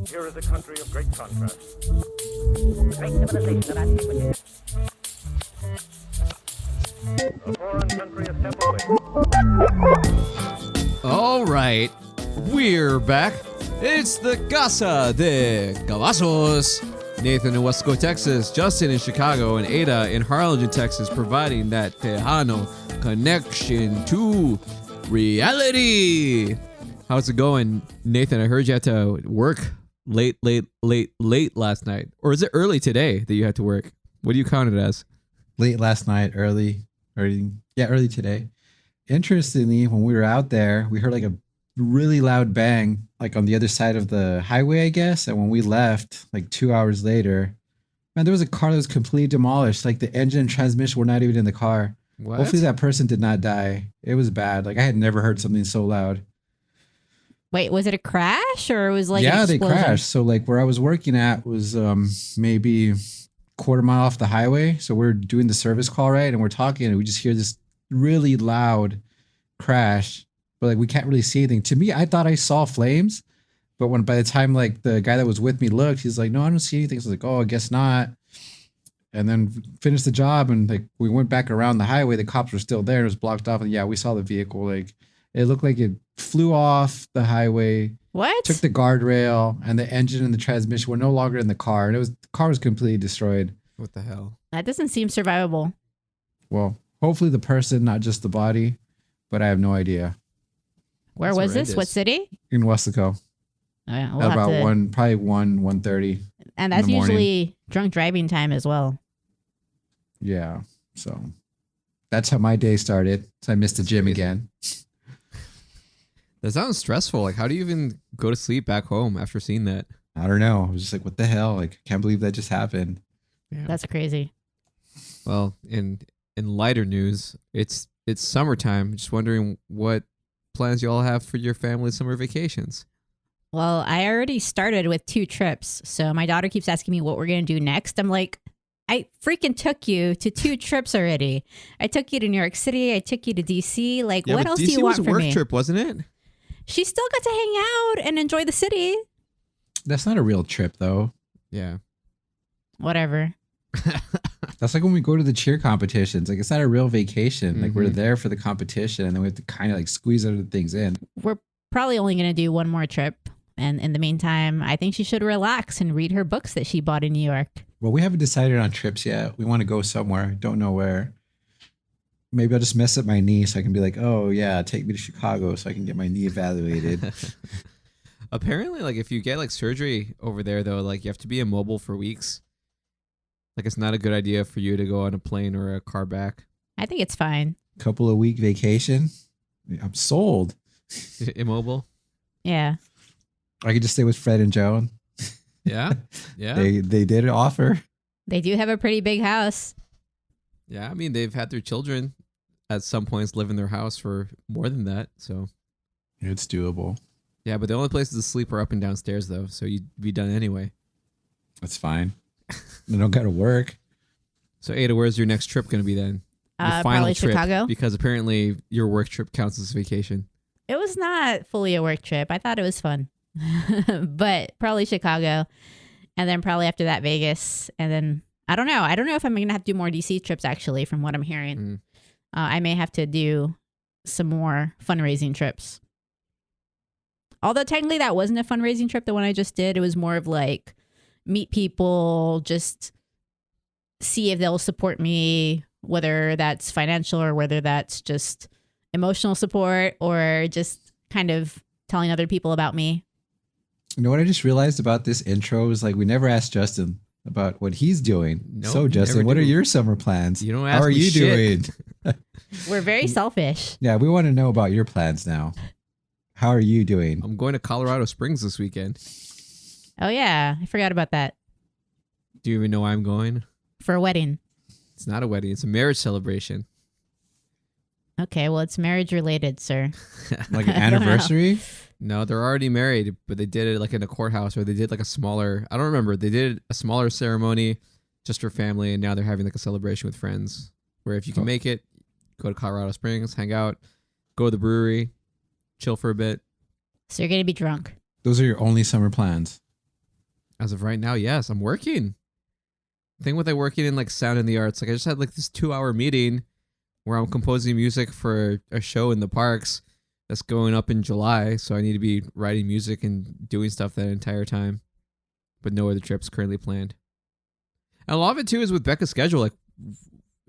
Here is a country of great contrast. Great civilization of antiquity. A foreign country a step away. All right, we're back. It's the Casa de Cavazos. Nathan in Wesco, Texas, Justin in Chicago, and Ada in Harlingen, Texas, providing that Tejano connection to reality. How's it going, Nathan? I heard you had to work late last night. Or is it early today that you had to work? What do you count it as? Late last night, early today. Interestingly, when we were out there, we heard like a really loud bang, like on the other side of the highway, I guess. And when we left, like 2 hours later, man, there was a car that was completely demolished. Like the engine and transmission were not even in the car. What? Hopefully that person did not die. It was bad. Like I had never heard something so loud. Wait, was it a crash or it was like Yeah, an they explosion? crashed. So like where I was working at was maybe quarter mile off the highway. So we're doing the service call, right? And we're talking and we just hear this really loud crash, but like we can't really see anything. To me, I thought I saw flames, but by the time like the guy that was with me looked, he's like, no, I don't see anything. So I was like, oh, I guess not. And then finished the job and like we went back around the highway. The cops were still there. It was blocked off. And yeah, we saw the vehicle. Like it looked like it flew off the highway, What? took the guardrail, and the engine and the transmission were no longer in the car. And the car was completely destroyed. What the hell? That doesn't seem survivable. Well, hopefully the person, not just the body, but I have no idea. Where That's was this? horrendous. What city? In Westaco, Oh, yeah, at about probably 1:30. and that's in the morning. usually drunk driving time as well. Yeah. So that's how my day started. So I missed the gym crazy. again. That sounds stressful. Like, how do you even go to sleep back home after seeing that? I don't know. I was just like, what the hell? Like, can't believe that just happened. Yeah. That's crazy. Well, in lighter news, it's summertime. Just wondering what plans you all have for your family summer vacations. Well, I already started with 2 trips. So my daughter keeps asking me what we're going to do next. I'm like, I freaking took you to 2 trips already. I took you to New York City. I took you to DC. Like, what but else DC do you want was a from work me? trip, wasn't it? She still got to hang out and enjoy the city. That's not a real trip, though. Yeah. Whatever. That's like when we go to the cheer competitions. Like, it's not a real vacation. Like, we're Mhm. there for the competition, and then we have to kind of like squeeze other things in. We're probably only going to do one more trip. And in the meantime, I think she should relax and read her books that she bought in New York. Well, we haven't decided on trips yet. We want to go somewhere. Don't know where. Maybe I'll just mess up my knee so I can be like, oh, yeah, take me to Chicago so I can get my knee evaluated. Apparently, like, if you get like surgery over there, though, like you have to be immobile for weeks. Like, it's not a good idea for you to go on a plane or a car back. I think it's fine. Couple of week vacation. I'm sold. Immobile. Yeah. I could just stay with Fred and Joan. Yeah. Yeah. They did offer. They do have a pretty big house. Yeah. I mean, they've had their children at some points live in their house for more than that. So, It's doable. yeah. But the only places to sleep are up and downstairs, though. So you'd be done anyway. That's fine. They don't got to work. So, Ada, where's your next trip going to be then? Your Probably trip, Chicago. because apparently your work trip counts as vacation. It was not fully a work trip. I thought it was fun. But probably Chicago. And then probably after that, Vegas. And then I don't know. I don't know if I'm going to have to do more DC trips, actually, from what I'm hearing. Mm. I may have to do some more fundraising trips. Although technically that wasn't a fundraising trip, the one I just did. It was more of like meet people, just see if they'll support me, whether that's financial or whether that's just emotional support or just kind of telling other people about me. You know what I just realized about this intro is like we never asked Justin about what he's doing. No, So we Justin, never what are do. your summer plans? You don't How ask are me you shit. doing? We're very selfish. Yeah, we want to know about your plans now. How are you doing? I'm going to Colorado Springs this weekend. Oh, yeah. I forgot about that. Do you even know why I'm going? For a wedding. It's not a wedding. It's a marriage celebration. Okay, well, it's marriage related, sir. Like an I don't know. anniversary? No, they're already married, but they did it like in a courthouse, or they did like a smaller, I don't remember. They did a smaller ceremony just for family, and now they're having like a celebration with friends where if you can make it, go to Colorado Springs, hang out, go to the brewery, chill for a bit. So you're going to be drunk. Those are your only summer plans. As of right now, yes, I'm working. Thing with like working in like sound in the arts, like I just had like this 2-hour meeting where I'm composing music for a show in the parks that's going up in July. So I need to be writing music and doing stuff that entire time, but no other trips currently planned. And a lot of it too is with Becca's schedule. Like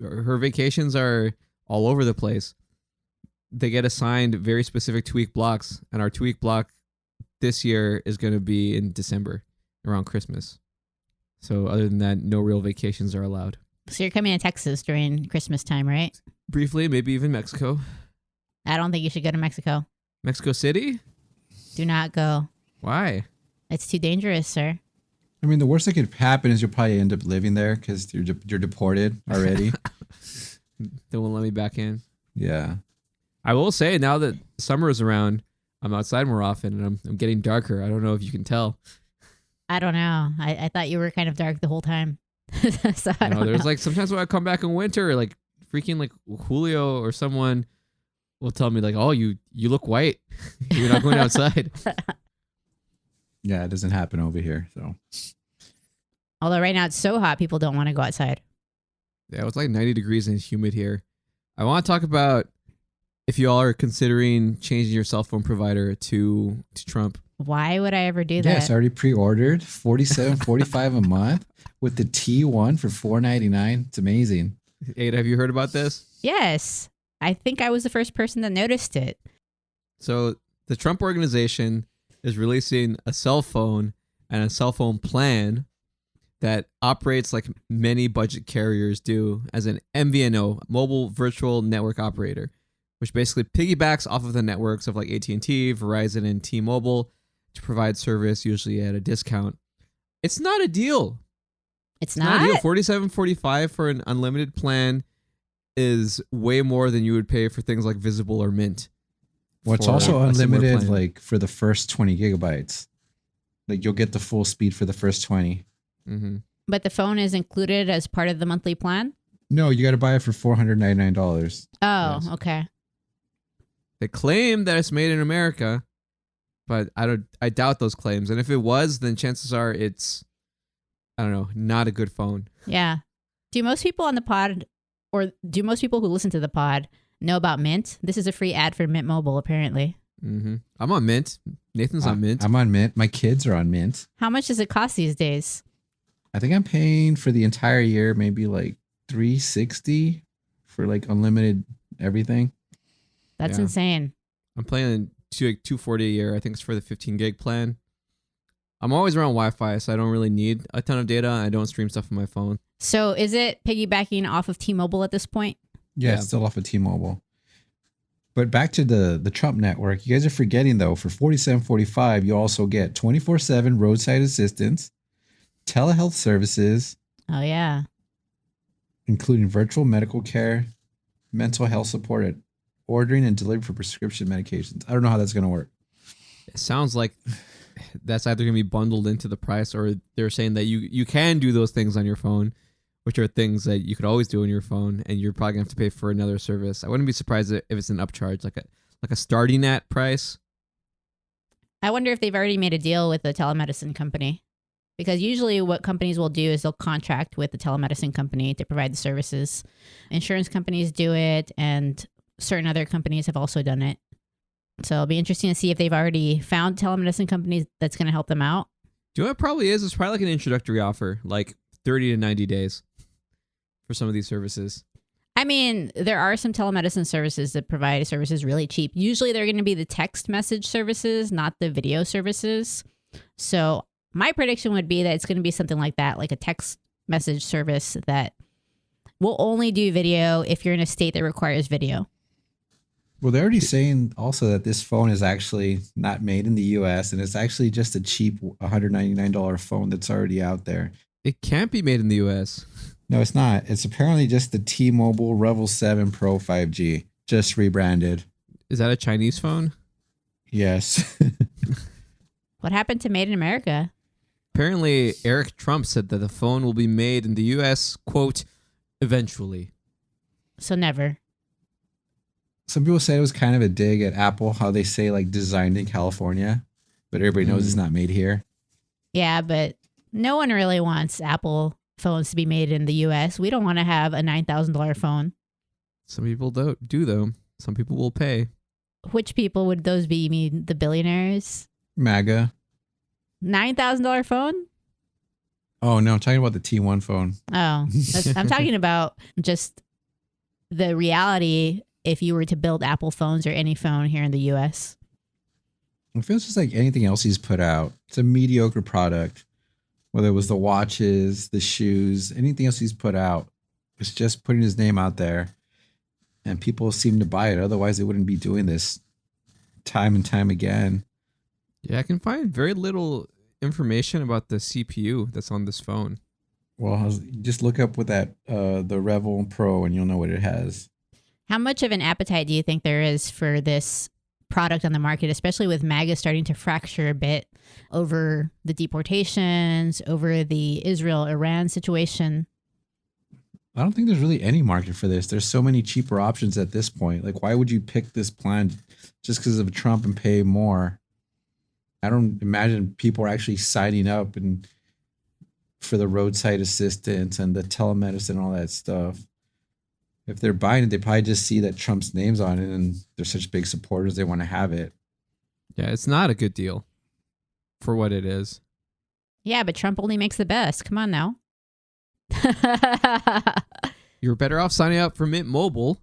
her vacations are all over the place. They get assigned very specific 2-week blocks, and our 2-week block this year is going to be in December around Christmas. So other than that, no real vacations are allowed. So you're coming to Texas during Christmas time, right? Briefly, maybe even Mexico. I don't think you should go to Mexico. Mexico City? Do not go. Why? It's too dangerous, sir. I mean, the worst that could happen is you'll probably end up living there because you're deported already. They won't let me back in. Yeah. I will say, now that summer is around, I'm outside more often and I'm getting darker. I don't know if you can tell. I don't know. I thought you were kind of dark the whole time. So I don't There's know. like sometimes when I come back in winter, like freaking like Julio or someone will tell me like, "Oh, you look white. You're not going outside." Yeah, it doesn't happen over here. So Although right now it's so hot, people don't want to go outside. Yeah, it's like 90 degrees and humid here. I want to talk about if you all are considering changing your cell phone provider to Trump. Why would I ever do that? yes, I already pre-ordered $47.45 a month with the T1 for $4.99. It's amazing. Ada, have you heard about this? Yes. I think I was the first person that noticed it. So the Trump organization is releasing a cell phone and a cell phone plan that operates like many budget carriers do as an MVNO, mobile virtual network operator, which basically piggybacks off of the networks of like AT&T, Verizon, and T-Mobile to provide service, usually at a discount. It's not a deal. It's Not a deal. not? $47.45 for an unlimited plan is way more than you would pay for things like Visible or Mint. Well, it's for also a similar unlimited, plan. like for the first 20 gigabytes. Like you'll get the full speed for the first 20. Mm-hmm. But the phone is included as part of the monthly plan? No, you got to buy it for $499. Oh, Yes. okay. They claim that it's made in America, but I doubt those claims. And if it was, then chances are it's, I don't know, not a good phone. Yeah. Do most people on the pod, or do most people who listen to the pod, know about Mint? This is a free ad for Mint Mobile, apparently. Mm-hmm. I'm on Mint. Nathan's on Mint. I'm on Mint. My kids are on Mint. How much does it cost these days? I think I'm paying for the entire year maybe like $360 for like unlimited everything. That's Yeah. insane. I'm paying $240 a year. I think it's for the 15 gig plan. I'm always around Wi-Fi, so I don't really need a ton of data. I don't stream stuff on my phone. So is it piggybacking off of T-Mobile at this point? Yeah, Yeah. it's still off of T-Mobile. But back to the Trump network, you guys are forgetting though, for $47.45, you also get 24/7 roadside assistance, telehealth services, Oh, yeah. including virtual medical care, mental health support, at ordering and delivery for prescription medications. I don't know how that's going to work. It sounds like that's either going to be bundled into the price, or they're saying that you can do those things on your phone, which are things that you could always do on your phone, and you're probably going to have to pay for another service. I wouldn't be surprised if it's an upcharge, like a starting at price. I wonder if they've already made a deal with the telemedicine company. Because usually what companies will do is they'll contract with the telemedicine company to provide the services. Insurance companies do it, and certain other companies have also done it. So it'll be interesting to see if they've already found telemedicine companies that's going to help them out. Do you know what it probably is? It's probably like an introductory offer, like 30 to 90 days for some of these services. I mean, there are some telemedicine services that provide services really cheap. Usually they're going to be the text message services, not the video services. So my prediction would be that it's going to be something like that, like a text message service that will only do video if you're in a state that requires video. Well, they're already saying also that this phone is actually not made in the US and it's actually just a cheap $199 phone that's already out there. It can't be made in the U.S. No, it's not. It's apparently just the T-Mobile Revel 7 Pro 5G, just rebranded. Is that a Chinese phone? Yes. What happened to Made in America? Apparently, Eric Trump said that the phone will be made in the U.S., quote, eventually. So never. Some people say it was kind of a dig at Apple, how they say like designed in California, but everybody knows it's not made here. Yeah, but No one really wants Apple phones to be made in the US. We don't want to have a $9,000 phone. Some people do though. Some people will pay. Which people would those be? You mean the billionaires? MAGA. $9,000 phone? Oh no, I'm talking about the T1 phone. Oh, I'm talking about just the reality if you were to build Apple phones or any phone here in the US. It feels just like anything else he's put out. It's a mediocre product. Whether it was the watches, the shoes, anything else he's put out. It's just putting his name out there. And people seem to buy it. Otherwise, they wouldn't be doing this time and time again. Yeah, I can find very little information about the CPU that's on this phone. Well, just look up with that the Revel Pro, and you'll know what it has. How much of an appetite do you think there is for this product on the market, especially with MAGA starting to fracture a bit over the deportations, over the Israel-Iran situation? I don't think there's really any market for this. There's so many cheaper options at this point. Like, why would you pick this plan just because of Trump and pay more? I don't imagine people are actually signing up and for the roadside assistance and the telemedicine and all that stuff. If they're buying it, they probably just see that Trump's name's on it and they're such big supporters, they want to have it. Yeah, it's not a good deal for what it is. Yeah, but Trump only makes the best. Come on now. You're better off signing up for Mint Mobile,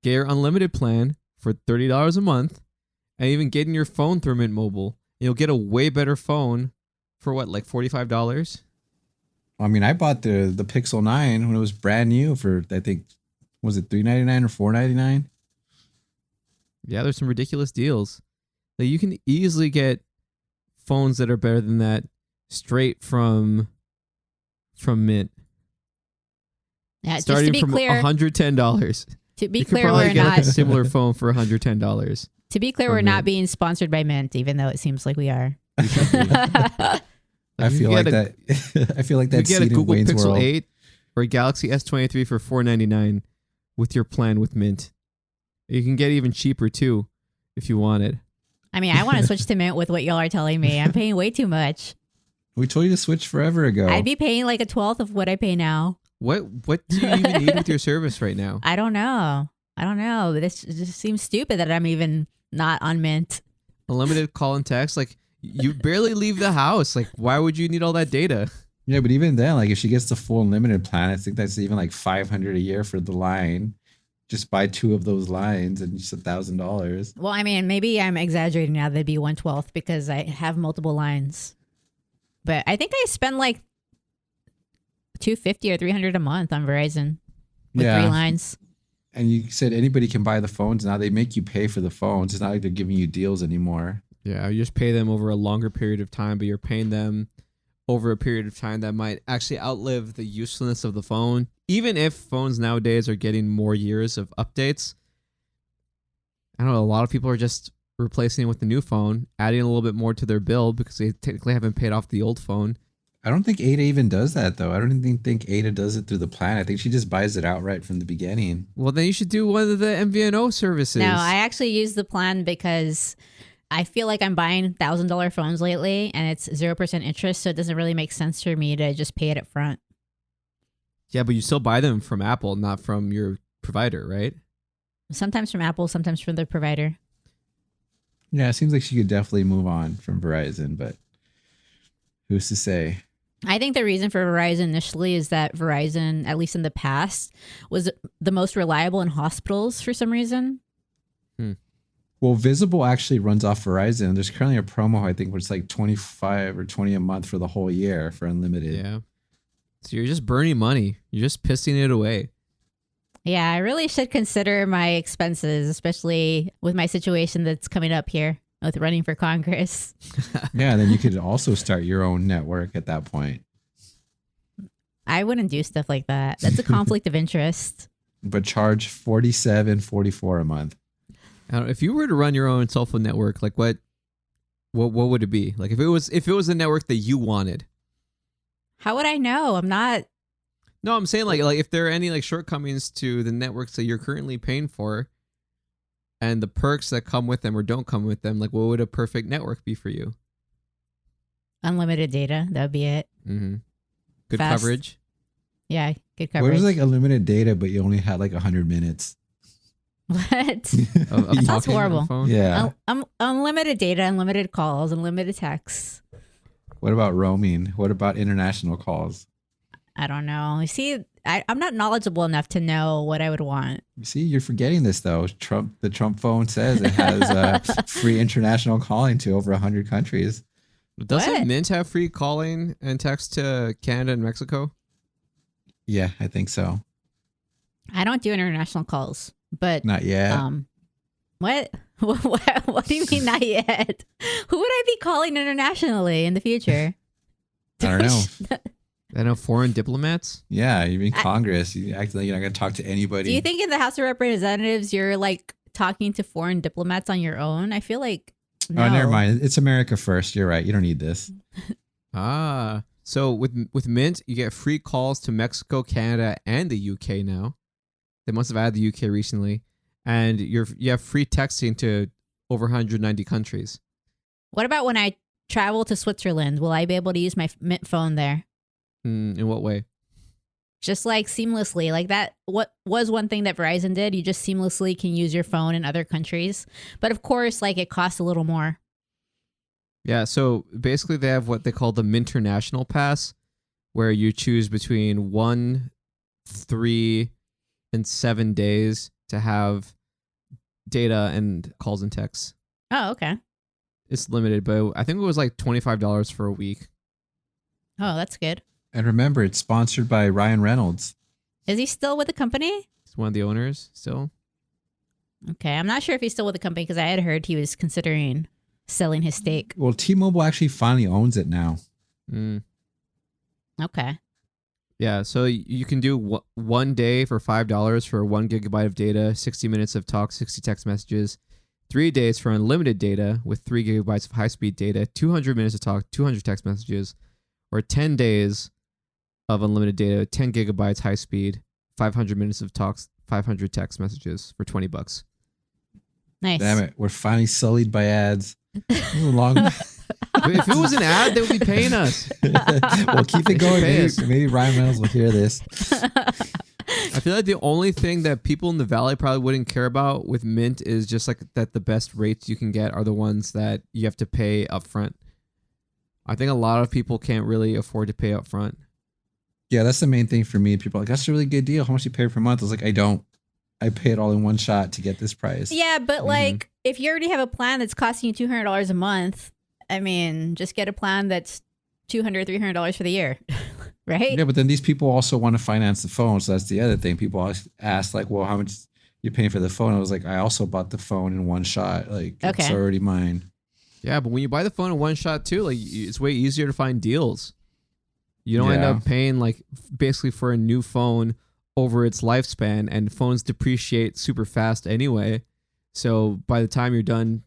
get your unlimited plan for $30 a month, and even getting your phone through Mint Mobile. You'll get a way better phone for what, like $45? I mean, I bought the Pixel 9 when it was brand new for, I think, was it $399 or $499? Yeah, there's some ridiculous deals. Like you can easily get phones that are better than that straight from Mint. Yeah, just Starting to be from clear, $110. to be You could clear, probably we're get not. a similar phone for $110. To be clear, from we're not Mint. being sponsored by Mint, even though it seems like we are. I feel like that. I feel like You that's get a seen in Google Wayne's Pixel World. 8 or a Galaxy S23 for $499 with your plan with Mint. You can get even cheaper too if you want it. I mean, I want to switch to Mint with what y'all are telling me. I'm paying way too much. We told you to switch forever ago. I'd be paying like a 1/12 of what I pay now. What do you even need with your service right now? I don't know. This just seems stupid that I'm even not on Mint. Unlimited call and text. Like you barely leave the house. Like why would you need all that data? Yeah, but even then, like if she gets the full unlimited plan, I think that's even like $500 a year for the line. Just buy 2 of those lines and just $1,000. Well, I mean, maybe I'm exaggerating now. That'd be 1/12 because I have multiple lines. But I think I spend like $250 or $300 a month on Verizon with 3 lines. And you said anybody can buy the phones. Now they make you pay for the phones. It's not like they're giving you deals anymore. Yeah, you just pay them over a longer period of time, but you're paying them over a period of time that might actually outlive the usefulness of the phone. Even if phones nowadays are getting more years of updates, I don't know, a lot of people are just replacing it with the new phone, adding a little bit more to their bill because they technically haven't paid off the old phone. I don't think Ada even does that, though. I don't even think Ada does it through the plan. I think she just buys it outright from the beginning. Well, then you should do one of the MVNO services. No, I actually use the plan because I feel like I'm buying $1,000 phones lately and it's 0% interest. So it doesn't really make sense for me to just pay it up front. Yeah, but you still buy them from Apple, not from your provider, right? Sometimes from Apple, sometimes from the provider. Yeah, it seems like she could definitely move on from Verizon, but who's to say? I think the reason for Verizon initially is that Verizon, at least in the past, was the most reliable in hospitals for some reason. Well, Visible actually runs off Verizon. There's currently a promo, I think, where it's like $25 or $20 a month for the whole year for unlimited. Yeah. So you're just burning money. You're just pissing it away. Yeah, I really should consider my expenses, especially with my situation that's coming up here with running for Congress. Yeah, then you could also start your own network at that point. I wouldn't do stuff like that. That's a conflict of interest. But charge $47.44 a month. I don't know, if you were to run your own cell phone network, like what would it be? Like if it was a network that you wanted. How would I know? I'm not. No, I'm saying like if there are any like shortcomings to the networks that you're currently paying for and the perks that come with them or don't come with them, like what would a perfect network be for you? unlimited data. That would be it. Mm-hmm. Good Fast. coverage. Yeah, good What coverage. was like unlimited data, but you only had like 100 minutes? What? Of Sounds talking on the horrible. phone. Yeah. Unlimited data, unlimited calls, unlimited texts. What about roaming? What about international calls? I don't know. You see, I'm not knowledgeable enough to know what I would want. You see, you're forgetting this though. The Trump phone says it has free international calling to over 100 countries. Doesn't What? Mint have free calling and text to Canada and Mexico? Yeah, I think so. I don't do international calls, but Not yet. what? What do you mean not yet? Who would I be calling internationally in the future? I don't know. I know foreign diplomats. Yeah, you're in Congress. You act like you're not going to talk to anybody. Do you think in the House of Representatives you're like talking to foreign diplomats on your own? I feel like no. Oh, never mind. It's America first. You're right. You don't need this. So with Mint, you get free calls to Mexico, Canada, and the UK now. They must have added the UK recently, and you have free texting to over 190 countries. What about when I travel to Switzerland? Will I be able to use my Mint phone there? In what way? Just like seamlessly, like that. What was one thing that Verizon did? You just seamlessly can use your phone in other countries, but of course, like it costs a little more. Yeah, so basically they have what they call the Minternational Pass, where you choose between 1, 3, and 7 days to have data and calls and texts. Oh, okay. It's limited, but I think it was like $25 for a week. Oh, that's good. And remember, it's sponsored by Ryan Reynolds. Is he still with the company? It's one of the owners still. Okay, I'm not sure if he's still with the company because I had heard he was considering selling his stake. Well, T-Mobile actually finally owns it now. Mm. Okay. Yeah, so you can do 1 day for $5 for 1 gigabyte of data, 60 minutes of talk, 60 text messages. 3 days for unlimited data with 3 gigabytes of high-speed data, 200 minutes of talk, 200 text messages, or 10 days of unlimited data, 10 gigabytes high speed, 500 minutes of talks, 500 text messages for $20. Nice. Damn it. We're finally sullied by ads. This was a long... If it was an ad, they would be paying us. Well, keep it They should going. pay Maybe, us. maybe Ryan Reynolds will hear this. I feel like the only thing that people in the Valley probably wouldn't care about with Mint is just like that the best rates you can get are the ones that you have to pay upfront. I think a lot of people can't really afford to pay upfront. Yeah, that's the main thing for me. People are like, that's a really good deal. How much you pay per month? I was like, I don't. I pay it all in one shot to get this price. Yeah, but like if you already have a plan that's costing you $200 a month, I mean, just get a plan that's $200, $300 for the year, right? Yeah, but then these people also want to finance the phone. So that's the other thing. People always ask like, well, how much you paying for the phone? I was like, I also bought the phone in one shot. Like, it's Okay. already mine. Yeah, but when you buy the phone in one shot too, like it's way easier to find deals. You don't end Yeah. up paying like basically for a new phone over its lifespan, and phones depreciate super fast anyway. So by the time you're done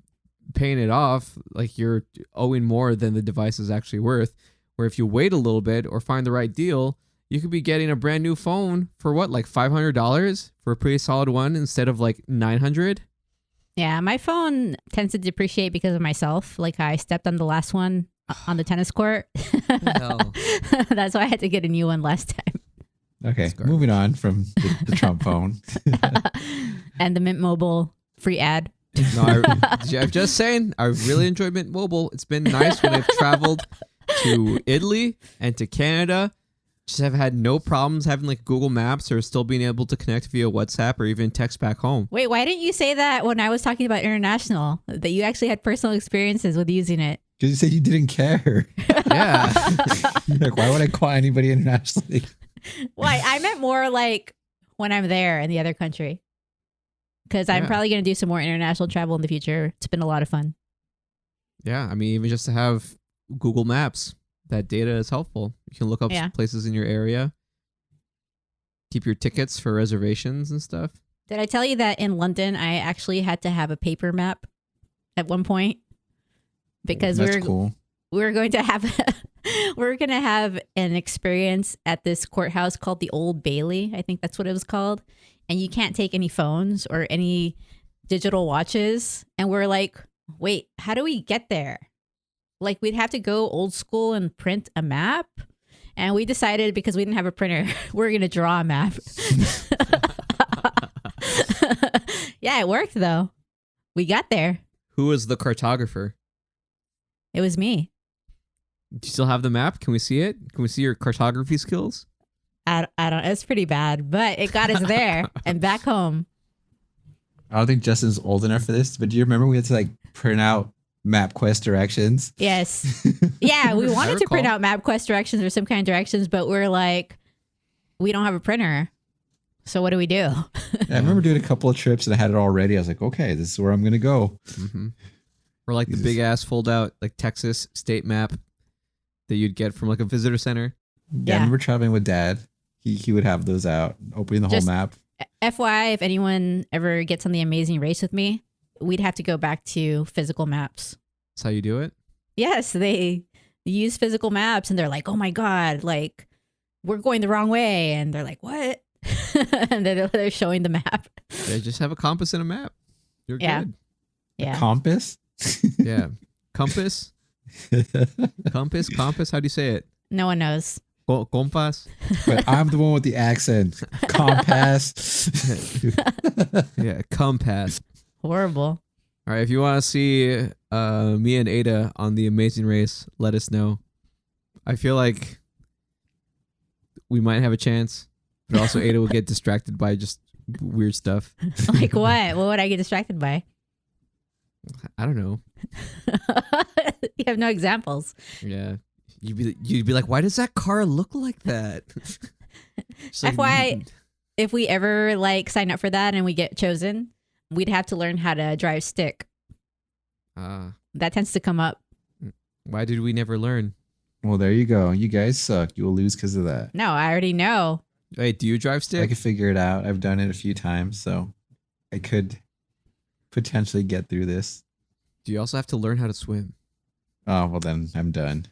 paying it off, like you're owing more than the device is actually worth. Where if you wait a little bit or find the right deal, you could be getting a brand new phone for what, like $500 for a pretty solid one instead of like $900. Yeah, my phone tends to depreciate because of myself. Like I stepped on the last one on the tennis court. hell? That's why I had to get a new one last time. Okay, garbage. moving on from the Trump phone. And the Mint Mobile free ad. No, I'm just saying, I really enjoy Mint Mobile. It's been nice when I've traveled to Italy and to Canada. Just have had no problems having like Google Maps or still being able to connect via WhatsApp or even text back home. Wait, why didn't you say that when I was talking about international? That you actually had personal experiences with using it. Because you said you didn't care. Yeah. Like, why would I call anybody internationally? Why? I meant more like when I'm there in the other country. Because I'm Yeah. probably going to do some more international travel in the future. It's been a lot of fun. Yeah. I mean, even just to have Google Maps, that data is helpful. You can look up Yeah. places in your area, keep your tickets for reservations and stuff. Did I tell you that in London, I actually had to have a paper map at one point? Because That's cool. we were going to have an experience at this courthouse called the Old Bailey. I think that's what it was called. And you can't take any phones or any digital watches. And we're like, wait, how do we get there? Like we'd have to go old school and print a map. And we decided because we didn't have a printer, we're going to draw a map. Yeah, it worked though. We got there. Who was the cartographer? It was me. Do you still have the map? Can we see it? Can we see your cartography skills? I don't, it's pretty bad, but it got us there and back home. I don't think Justin's old enough for this, but do you remember we had to like print out MapQuest directions? Yes. Yeah, we wanted to print recall. out MapQuest directions or some kind of directions, but we're like, we don't have a printer. So what do we do? Yeah, I remember doing a couple of trips and I had it all ready. I was like, okay, this is where I'm going to go. Mm-hmm. Or like the big ass fold out like Texas state map that you'd get from like a visitor center. Yeah, I remember traveling with Dad. He would have those out, opening the Just- whole map. FYI, if anyone ever gets on the Amazing Race with me, we'd have to go back to physical maps. That's how you do it. Yes, they use physical maps and they're like, oh my God, like we're going the wrong way. And they're like, what? And they're showing the map. They just have a compass and a map. You're Yeah. good. Yeah. Compass? Yeah. Compass. Compass. How do you say it? No one knows. Compass. But I'm the one with the accent. Compass. Yeah, compass. Horrible. All right, if you want to see me and Ada on the Amazing Race, let us know. I feel like we might have a chance, but also Ada will get distracted by just weird stuff. Like what? What would I get distracted by? I don't know. You have no examples. Yeah, you'd be like, why does that car look like that? Just like, FYI, if we ever like sign up for that and we get chosen, we'd have to learn how to drive stick. That tends to come up. why did we never learn? Well, there you go. You guys suck. You will lose because of that. No, I already know. Wait, do you drive I stick? could figure it out. I've done it a few times, so I could potentially get through this. Do you also have to learn how to swim? Oh, well then I'm done.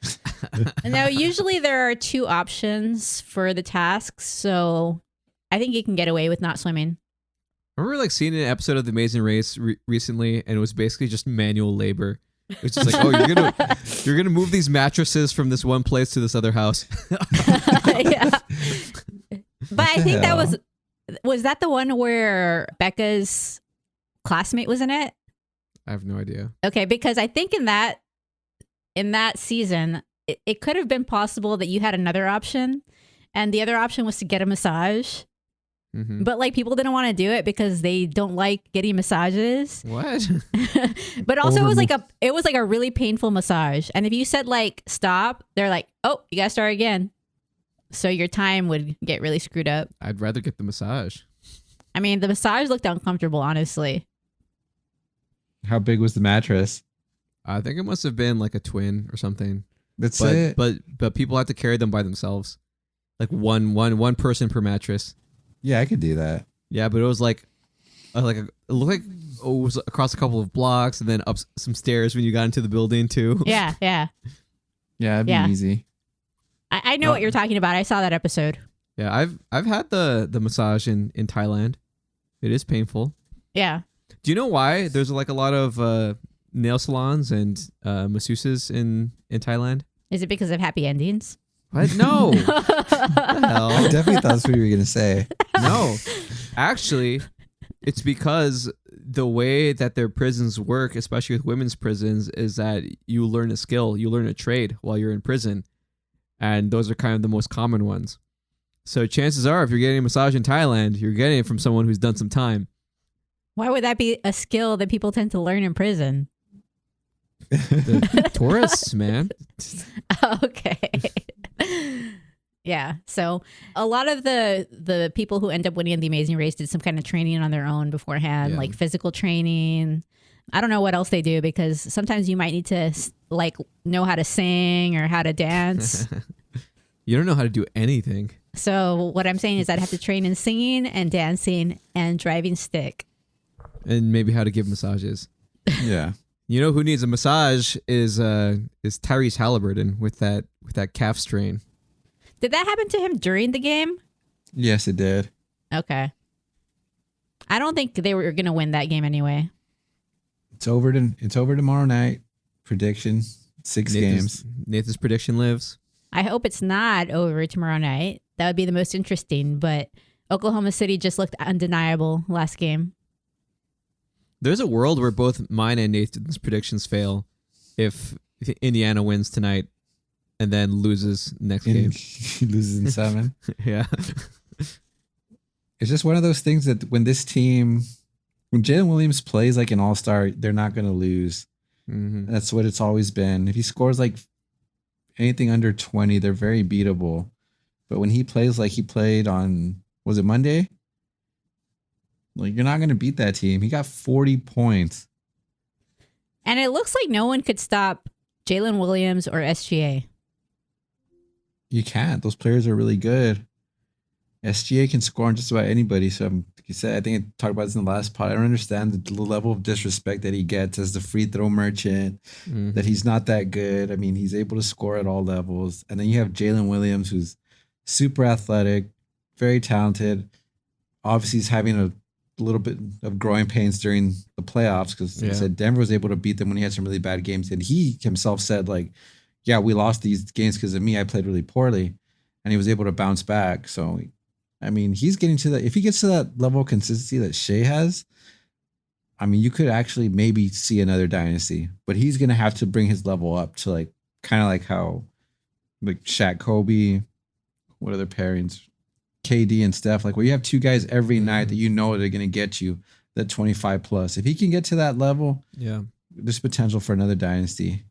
Now, usually there are two options for the tasks, so I think you can get away with not swimming. I remember like seeing an episode of The Amazing Race recently, and it was basically just manual labor. It's just like, oh, you're gonna move these mattresses from this one place to this other house. Yeah. But I the think that hell? was that the one where Becca's classmate was in it? I have no idea. Okay, because I think in that season, it could have been possible that you had another option, and the other option was to get a massage. Hmm. But like people didn't want to do it because they don't like getting massages. What? But also it was like a really painful massage. And if you said like stop, they're like, "Oh, you got to start again." So your time would get really screwed up. I'd rather get the massage. I mean, the massage looked uncomfortable, honestly. How big was the mattress? I think it must have been like a twin or something. That's But it. but people had to carry them by themselves, like one person per mattress. Yeah, I could do that. Yeah, but it was like it looked like it was across a couple of blocks and then up some stairs when you got into the building too. Yeah, yeah. Yeah, it'd be Yeah. easy. I know what you're talking about. I saw that episode. Yeah, I've had the massage in Thailand. It is painful. Yeah. Do you know why there's like a lot of nail salons and masseuses in Thailand? Is it because of happy endings? What? No. What the hell? I definitely thought that's what you were gonna say. No, actually, it's because the way that their prisons work, especially with women's prisons, is that you learn a skill, you learn a trade while you're in prison. And those are kind of the most common ones. So chances are, if you're getting a massage in Thailand, you're getting it from someone who's done some time. Why would that be a skill that people tend to learn in prison? The tourists, man. Okay. Yeah. So a lot of the people who end up winning the Amazing Race did some kind of training on their own beforehand, Yeah. like physical training. I don't know what else they do because sometimes you might need to like know how to sing or how to dance. You don't know how to do anything. So what I'm saying is I'd have to train in singing and dancing and driving stick. And maybe how to give massages. Yeah. You know who needs a massage is Tyrese Halliburton with that calf strain. Did that happen to him during the game? Yes, it did. Okay. I don't think they were going to win that game anyway. It's over tomorrow night. Prediction. 6 games. Nathan's prediction lives. I hope it's not over tomorrow night. That would be the most interesting. But Oklahoma City just looked undeniable last game. There's a world where both mine and Nathan's predictions fail if Indiana wins tonight and then loses next game. He loses in 7. Yeah. It's just one of those things that when Jalen Williams plays like an all-star, they're not going to lose. Mm-hmm. That's what it's always been. If he scores like anything under 20, they're very beatable. But when he plays like he played on, was it Monday? Like, you're not going to beat that team. He got 40 points. And it looks like no one could stop Jalen Williams or SGA. You can't. Those players are really good. SGA can score on just about anybody. So, like you said, I think I talked about this in the last pod. I don't understand the level of disrespect that he gets as the free throw merchant, that he's not that good. I mean, he's able to score at all levels. And then you have Jalen Williams, who's super athletic, very talented. Obviously, he's having a little bit of growing pains during the playoffs because, like I said, Denver was able to beat them when he had some really bad games. And he himself said, like, yeah, we lost these games because of me. I played really poorly. And he was able to bounce back. So, I mean, he's getting to that. If he gets to that level of consistency that Shea has, I mean, you could actually maybe see another dynasty. But he's going to have to bring his level up to like kind of like how like Shaq, Kobe, what other pairings, KD and Steph. Like where you have 2 guys every night that you know they're going to get you that 25 plus. If he can get to that level, there's potential for another dynasty,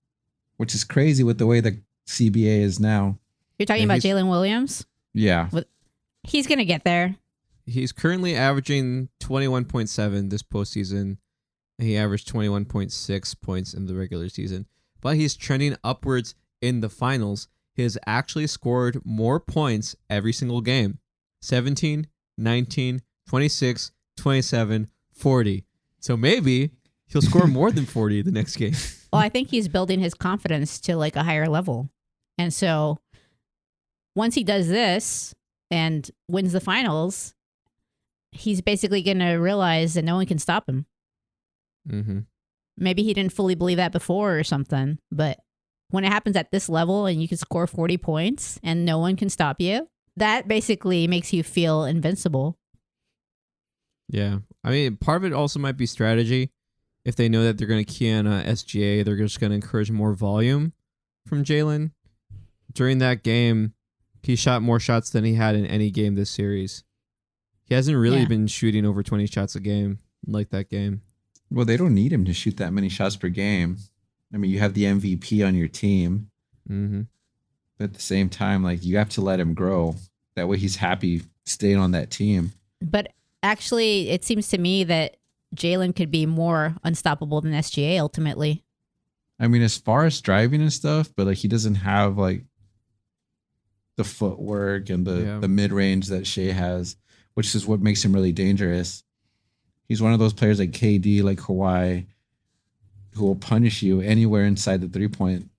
which is crazy with the way the CBA is now. You're talking about Jalen Williams? Yeah. He's going to get there. He's currently averaging 21.7 this postseason. He averaged 21.6 points in the regular season. But he's trending upwards in the finals. He has actually scored more points every single game. 17, 19, 26, 27, 40. So maybe he'll score more than 40 the next game. Well, I think he's building his confidence to like a higher level. And so once he does this and wins the finals, he's basically going to realize that no one can stop him. Mm-hmm. Maybe he didn't fully believe that before or something, but when it happens at this level and you can score 40 points and no one can stop you, that basically makes you feel invincible. Yeah. I mean, part of it also might be strategy. If they know that they're going to key on SGA, they're just going to encourage more volume from Jalen. During that game, he shot more shots than he had in any game this series. He hasn't really been shooting over 20 shots a game like that game. Well, they don't need him to shoot that many shots per game. I mean, you have the MVP on your team. Mm-hmm. But at the same time, like, you have to let him grow. That way he's happy staying on that team. But actually, it seems to me that Jalen could be more unstoppable than SGA ultimately. I mean, as far as driving and stuff, but like he doesn't have like the footwork and the mid-range that Shea has, which is what makes him really dangerous. He's one of those players like KD, like Kawhi, who will punish you anywhere inside the 3-point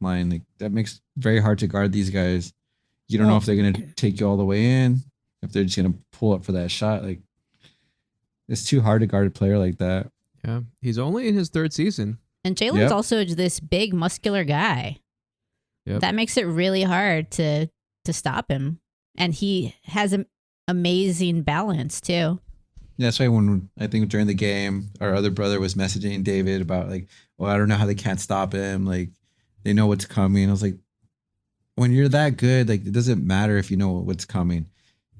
line. Like that makes it very hard to guard these guys. You don't know if they're going to take you all the way in, if they're just going to pull up for that shot. Like it's too hard to guard a player like that. Yeah, he's only in his 3rd season. And Jalen's also this big, muscular guy. Yep. That makes it really hard to stop him. And he has an amazing balance, too. Yeah, that's why when I think during the game, our other brother was messaging David about like, well, I don't know how they can't stop him. Like, they know what's coming. I was like, when you're that good, like, it doesn't matter if you know what's coming.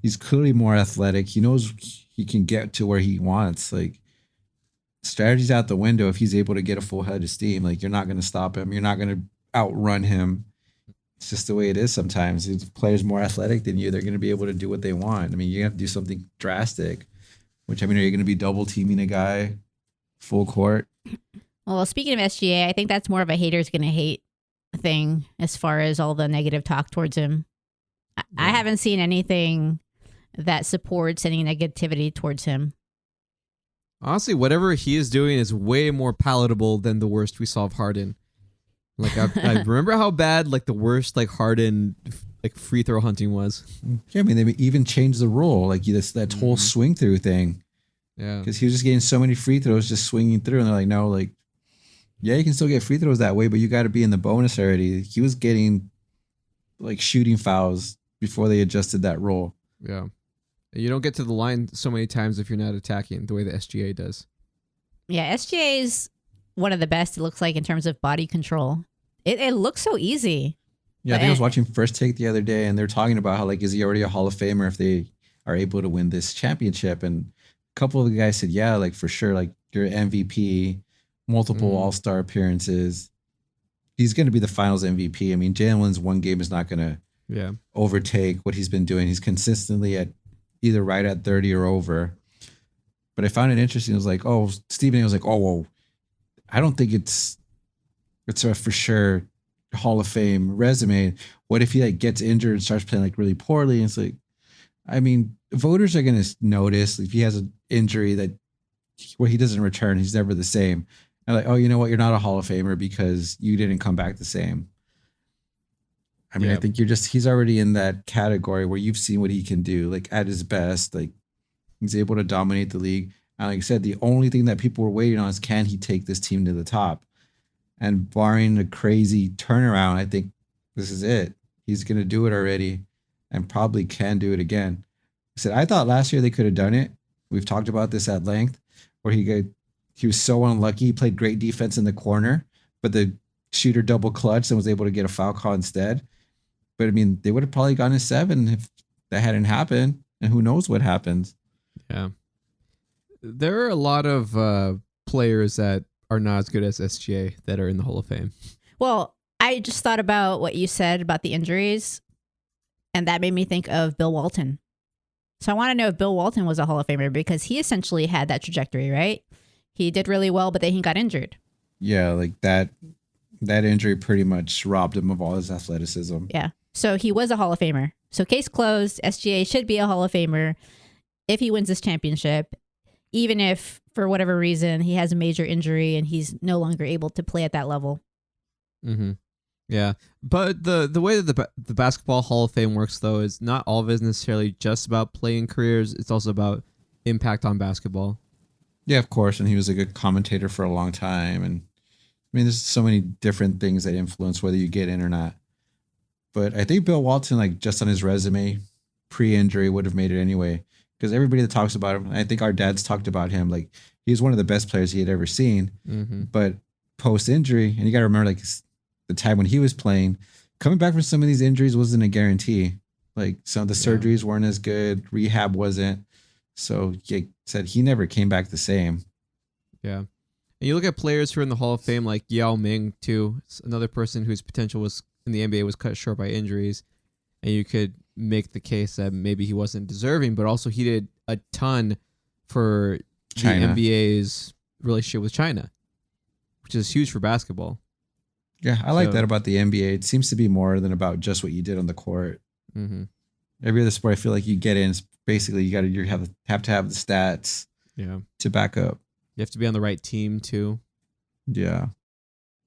He's clearly more athletic. He knows he can get to where he wants. Like, strategy's out the window if he's able to get a full head of steam. Like, you're not going to stop him. You're not going to outrun him. It's just the way it is sometimes. If the player's more athletic than you, they're going to be able to do what they want. I mean, you have to do something drastic, which, I mean, are you going to be double teaming a guy full court? Well, speaking of SGA, I think that's more of a haters going to hate thing as far as all the negative talk towards him. I haven't seen anything that supports any negativity towards him. Honestly, whatever he is doing is way more palatable than the worst we saw of Harden. Like I remember how bad like the worst like Harden like free throw hunting was. Yeah, I mean, they even changed the rule, like that whole swing through thing. Yeah, because he was just getting so many free throws just swinging through, and they're like, no, like Yeah, you can still get free throws that way, but you got to be in the bonus already. He was getting like shooting fouls before they adjusted that rule. Yeah. You don't get to the line so many times if you're not attacking the way the SGA does. Yeah, SGA is one of the best, it looks like, in terms of body control. It looks so easy. Yeah, I think I was watching First Take the other day, and they're talking about how, like, is he already a Hall of Famer if they are able to win this championship? And a couple of the guys said, yeah, like, for sure, like, you're MVP, multiple All-Star appearances. He's going to be the Finals MVP. I mean, Jalen's one game is not going to overtake what he's been doing. He's consistently at either right at 30 or over. But I found it interesting. It was like, oh, Stephen A was like, oh, well, I don't think it's a for sure Hall of Fame resume. What if he like gets injured and starts playing like really poorly? And it's like, I mean, voters are going to notice if he has an injury that where he doesn't return, he's never the same. And like, oh, you know what? You're not a Hall of Famer because you didn't come back the same. I mean, I think he's already in that category where you've seen what he can do, like at his best, like he's able to dominate the league. And like I said, the only thing that people were waiting on is can he take this team to the top? And barring a crazy turnaround, I think this is it. He's going to do it already and probably can do it again. I said, I thought last year they could have done it. We've talked about this at length, where he was so unlucky. He played great defense in the corner, but the shooter double clutched and was able to get a foul call instead. But I mean, they would have probably gone to 7 if that hadn't happened. And who knows what happens. Yeah. There are a lot of players that are not as good as SGA that are in the Hall of Fame. Well, I just thought about what you said about the injuries, and that made me think of Bill Walton. So I want to know if Bill Walton was a Hall of Famer, because he essentially had that trajectory, right? He did really well, but then he got injured. Yeah, like that injury pretty much robbed him of all his athleticism. Yeah. So he was a Hall of Famer. So case closed. SGA should be a Hall of Famer if he wins this championship, even if for whatever reason he has a major injury and he's no longer able to play at that level. Mm-hmm. Yeah, but the way that the Basketball Hall of Fame works, though, is not all of it is necessarily just about playing careers. It's also about impact on basketball. Yeah, of course. And he was a good commentator for a long time. And I mean, there's so many different things that influence whether you get in or not. But I think Bill Walton, like just on his resume, pre-injury would have made it anyway. Because everybody that talks about him, I think our dads talked about him, like he was one of the best players he had ever seen. Mm-hmm. But post-injury, and you got to remember, like the time when he was playing, coming back from some of these injuries wasn't a guarantee. Like some of the surgeries weren't as good, rehab wasn't. So he said he never came back the same. Yeah. And you look at players who are in the Hall of Fame, like Yao Ming, too, another person whose potential was in the NBA was cut short by injuries. And you could make the case that maybe he wasn't deserving, but also he did a ton for China. the NBA's relationship with China, which is huge for basketball. Yeah, I like that about the NBA. It seems to be more than about just what you did on the court. Mm-hmm. Every other sport, I feel like you get in, it's basically you have to have the stats to back up. You have to be on the right team, too. Yeah.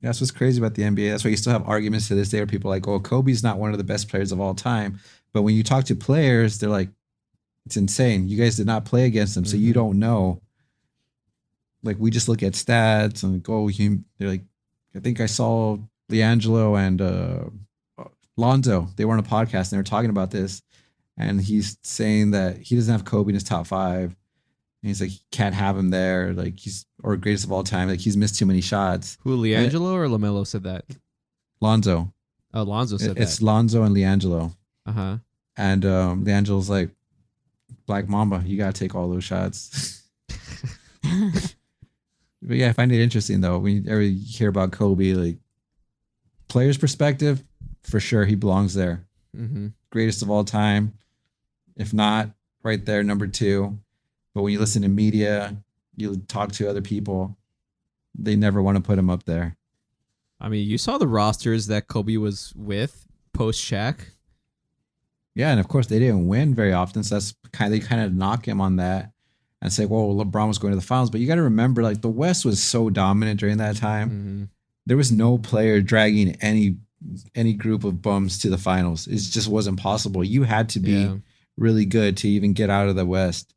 That's what's crazy about the NBA. That's why you still have arguments to this day where people are like, oh, Kobe's not one of the best players of all time. But when you talk to players, they're like, it's insane. You guys did not play against him, so you don't know. Like, we just look at stats and go, they're like, I think I saw LiAngelo and Lonzo. They were on a podcast and they were talking about this. And he's saying that he doesn't have Kobe in his top 5. And he's like, can't have him there. Like, he's or greatest of all time. Like, he's missed too many shots. Who, LiAngelo or LaMelo said that? Lonzo. Oh, Lonzo said that. It's Lonzo and LiAngelo. Uh-huh. And LiAngelo's like, Black Mamba, you got to take all those shots. But yeah, I find it interesting, though. When you ever hear about Kobe, like, player's perspective, for sure, he belongs there. Mm-hmm. Greatest of all time. If not, right there, number 2. But when you listen to media, you talk to other people, they never want to put him up there. I mean, you saw the rosters that Kobe was with post Shaq. Yeah, and of course they didn't win very often, so they kind of knock him on that and say, "Well, LeBron was going to the finals." But you got to remember, like the West was so dominant during that time. Mm-hmm. There was no player dragging any group of bums to the finals. It just wasn't possible. You had to be really good to even get out of the West.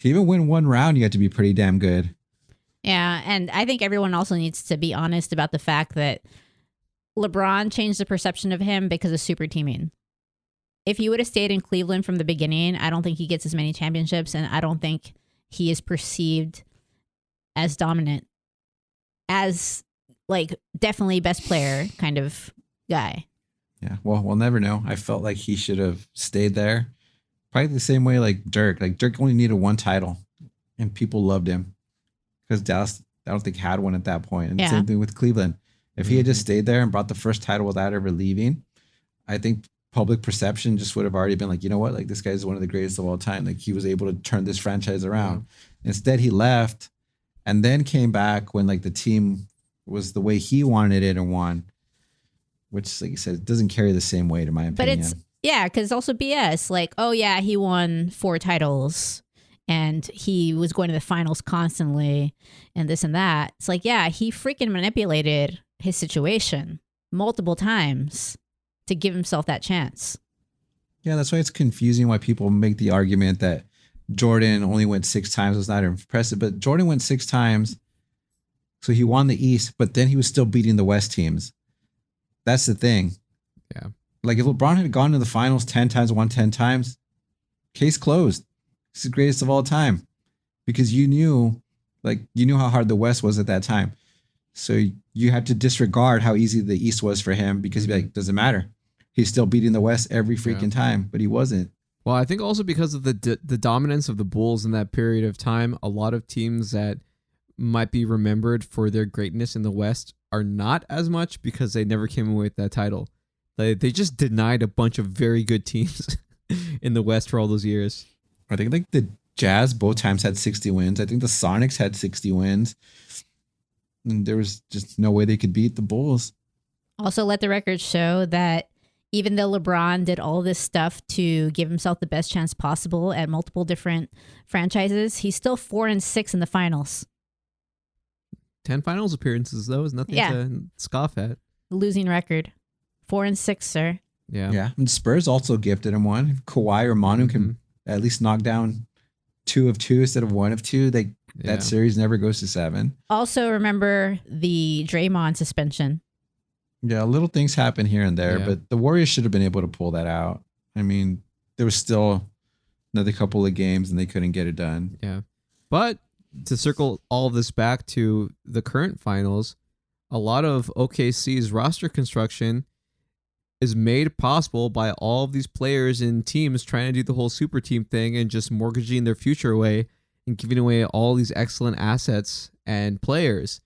To even win one round, you had to be pretty damn good. Yeah, and I think everyone also needs to be honest about the fact that LeBron changed the perception of him because of super teaming. If he would have stayed in Cleveland from the beginning, I don't think he gets as many championships, and I don't think he is perceived as dominant, as like definitely best player kind of guy. Yeah, well, we'll never know. I felt like he should have stayed there. Probably the same way like Dirk. Like Dirk only needed one title, and people loved him because Dallas, I don't think, had one at that point. And Yeah. same thing with Cleveland. If he had just stayed there and brought the first title without ever leaving, I think public perception just would have already been like, you know what, like this guy is one of the greatest of all time. Like he was able to turn this franchise around. Instead, he left and then came back when like the team was the way he wanted it and won. Which, like you said, it doesn't carry the same weight in my But opinion. yeah, because it's also BS. Like, oh yeah, he won 4 titles and he was going to the finals constantly and this and that. It's like, yeah, he freaking manipulated his situation multiple times to give himself that chance. Yeah, that's why it's confusing why people make the argument that Jordan only went 6 times was not impressive. But Jordan went 6 times, so he won the East, but then he was still beating the West teams. That's the thing. Yeah. Like if LeBron had gone to the finals 10 times, won 10 times, case closed. He's the greatest of all time. Because you knew how hard the West was at that time. So you had to disregard how easy the East was for him because you'd be like, doesn't matter. He's still beating the West every freaking time, but he wasn't. Well, I think also because of the dominance of the Bulls in that period of time, a lot of teams that might be remembered for their greatness in the West are not as much because they never came away with that title. They just denied a bunch of very good teams in the West for all those years. I think like the Jazz both times had 60 wins. I think the Sonics had 60 wins. And there was just no way they could beat the Bulls. Also, let the record show that even though LeBron did all this stuff to give himself the best chance possible at multiple different franchises, he's still 4-6 in the finals. 10 finals appearances, though, is nothing to scoff at. Losing record. 4-6, sir. Yeah. Yeah. And Spurs also gifted him one. If Kawhi or Manu can at least knock down 2 of 2 instead of 1 of 2, that series never goes to 7. Also, remember the Draymond suspension. Yeah, little things happen here and there, but the Warriors should have been able to pull that out. I mean, there was still another couple of games and they couldn't get it done. Yeah. But to circle all of this back to the current finals, a lot of OKC's roster construction is made possible by all of these players and teams trying to do the whole super team thing and just mortgaging their future away and giving away all these excellent assets and players.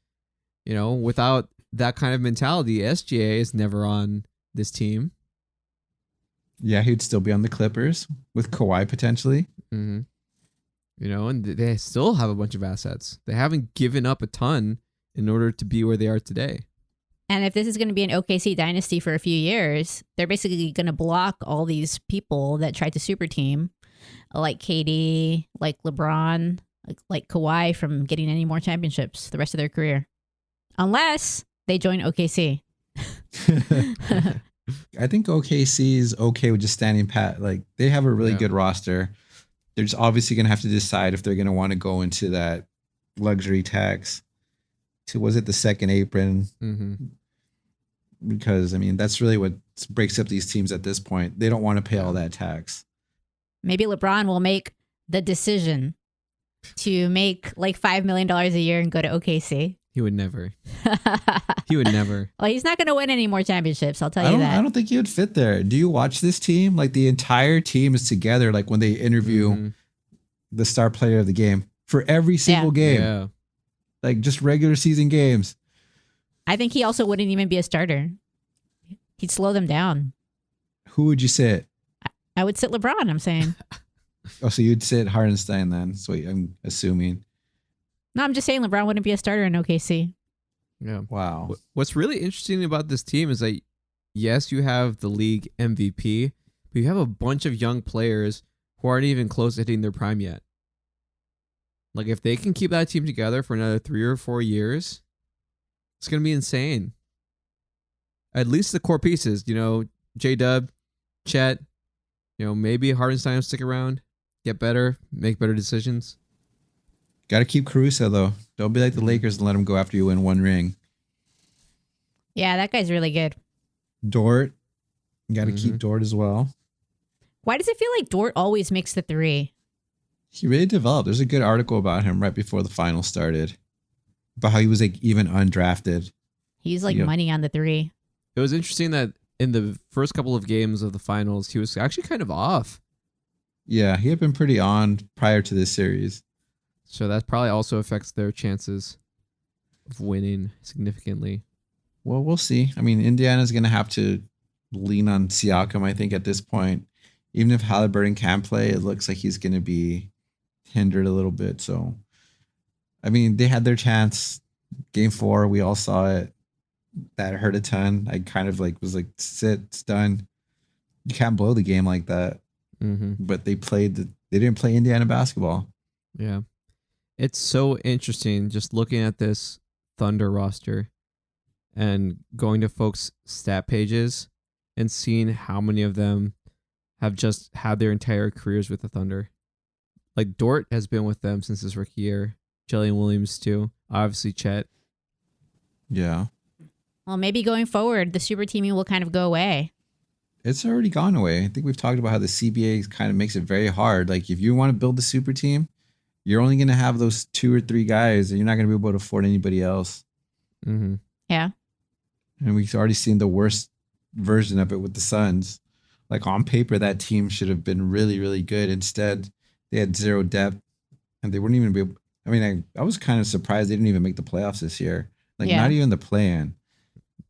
You know, without that kind of mentality, SGA is never on this team. Yeah, he'd still be on the Clippers with Kawhi potentially. Mm-hmm. You know, and they still have a bunch of assets. They haven't given up a ton in order to be where they are today. And if this is going to be an OKC dynasty for a few years, they're basically going to block all these people that tried to super team, like KD, like LeBron, like Kawhi, from getting any more championships the rest of their career. Unless they join OKC. I think OKC is okay with just standing pat. Like they have a really good roster. They're just obviously going to have to decide if they're going to want to go into that luxury tax. Was it the second apron? Mm-hmm. Because, I mean, that's really what breaks up these teams at this point. They don't want to pay all that tax. Maybe LeBron will make the decision to make like $5 million a year and go to OKC. He would never. He would never. Well, he's not going to win any more championships. I'll tell you that. I don't think he would fit there. Do you watch this team? Like the entire team is together. Like when they interview the star player of the game for every single game. Yeah. Like just regular season games. I think he also wouldn't even be a starter. He'd slow them down. Who would you sit? I would sit LeBron, I'm saying. Oh, so you'd sit Hardenstein then. So I'm assuming. No, I'm just saying LeBron wouldn't be a starter in OKC. Yeah. Wow. What's really interesting about this team is that, yes, you have the league MVP, but you have a bunch of young players who aren't even close to hitting their prime yet. Like, if they can keep that team together for another 3 or 4 years, it's going to be insane. At least the core pieces, you know, J-Dub, Chet, you know, maybe Hardenstein will stick around, get better, make better decisions. Got to keep Caruso though. Don't be like the Lakers and let him go after you win one ring. Yeah, that guy's really good. Dort, you got to keep Dort as well. Why does it feel like Dort always makes the three? He really developed. There's a good article about him right before the final started, about how he was like even undrafted. He's like money on the three. It was interesting that in the first couple of games of the finals, he was actually kind of off. Yeah, he had been pretty on prior to this series. So that probably also affects their chances of winning significantly. Well, we'll see. I mean, Indiana's going to have to lean on Siakam, I think, at this point. Even if Halliburton can play, it looks like he's going to be hindered a little bit. So, I mean, they had their chance. Game 4, we all saw it. That hurt a ton. I kind of like was like, sit, it's done. You can't blow the game like that. But they didn't play Indiana basketball. Yeah. It's so interesting just looking at this Thunder roster and going to folks' stat pages and seeing how many of them have just had their entire careers with the Thunder. Like Dort has been with them since his rookie year. Jalen Williams too. Obviously Chet. Yeah. Well, maybe going forward, the super teaming will kind of go away. It's already gone away. I think we've talked about how the CBA kind of makes it very hard. Like if you want to build the super team, you're only going to have those 2 or 3 guys and you're not going to be able to afford anybody else. Yeah. And we've already seen the worst version of it with the Suns. Like on paper, that team should have been really, really good. Instead, they had 0 depth and they wouldn't even be able. I mean, I was kind of surprised they didn't even make the playoffs this year. Like not even the play-in.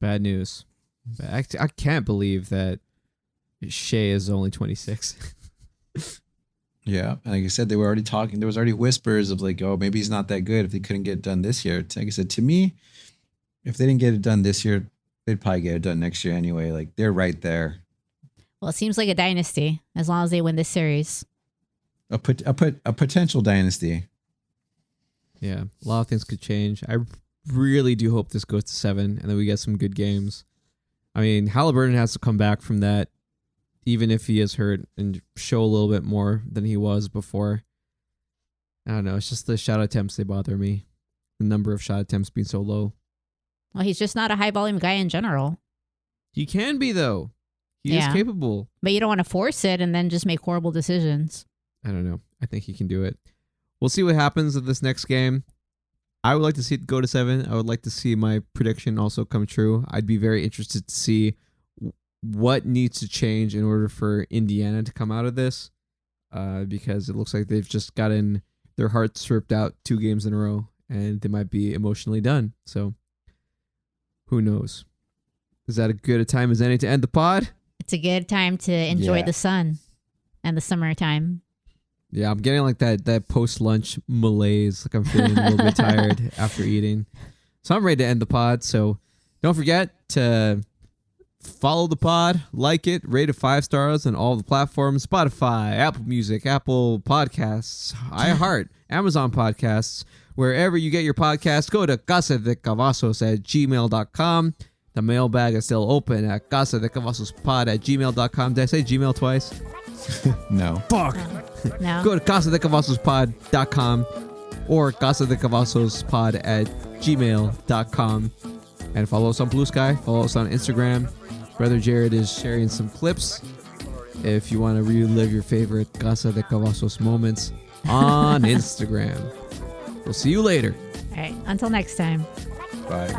Bad news. I can't believe that Shea is only 26. Yeah. And like I said, they were already talking. There was already whispers of like, oh, maybe he's not that good if they couldn't get it done this year. Like I said, to me, if they didn't get it done this year, they'd probably get it done next year anyway. Like they're right there. Well, it seems like a dynasty as long as they win this series. A potential dynasty. Yeah. A lot of things could change. I really do hope this goes to 7 and that we get some good games. I mean, Halliburton has to come back from that, even if he is hurt, and show a little bit more than he was before. I don't know. It's just the shot attempts, they bother me. The number of shot attempts being so low. Well, he's just not a high volume guy in general. He can be, though. He is capable. But you don't want to force it and then just make horrible decisions. I don't know. I think he can do it. We'll see what happens at this next game. I would like to see it go to 7. I would like to see my prediction also come true. I'd be very interested to see what needs to change in order for Indiana to come out of this, because it looks like they've just gotten their hearts ripped out 2 games in a row, and they might be emotionally done. So, who knows? Is that a good a time as any to end the pod? It's a good time to enjoy the sun and the summertime. Yeah, I'm getting like that post-lunch malaise. Like I'm feeling a little bit tired after eating. So I'm ready to end the pod. So don't forget to follow the pod, like it, rate it 5 stars on all the platforms: Spotify, Apple Music, Apple Podcasts, iHeart, Amazon Podcasts. Wherever you get your podcasts, go to casadecavazos@gmail.com. The mailbag is still open at casadecavasospod@gmail.com. Did I say Gmail twice? No. Fuck. No. Go to casadecavasospod.com or casadecavasospod@gmail.com and follow us on Blue Sky. Follow us on Instagram. Brother Jared is sharing some clips if you want to relive your favorite Casa de Cavazos moments on Instagram. We'll see you later. All right. Until next time. Bye.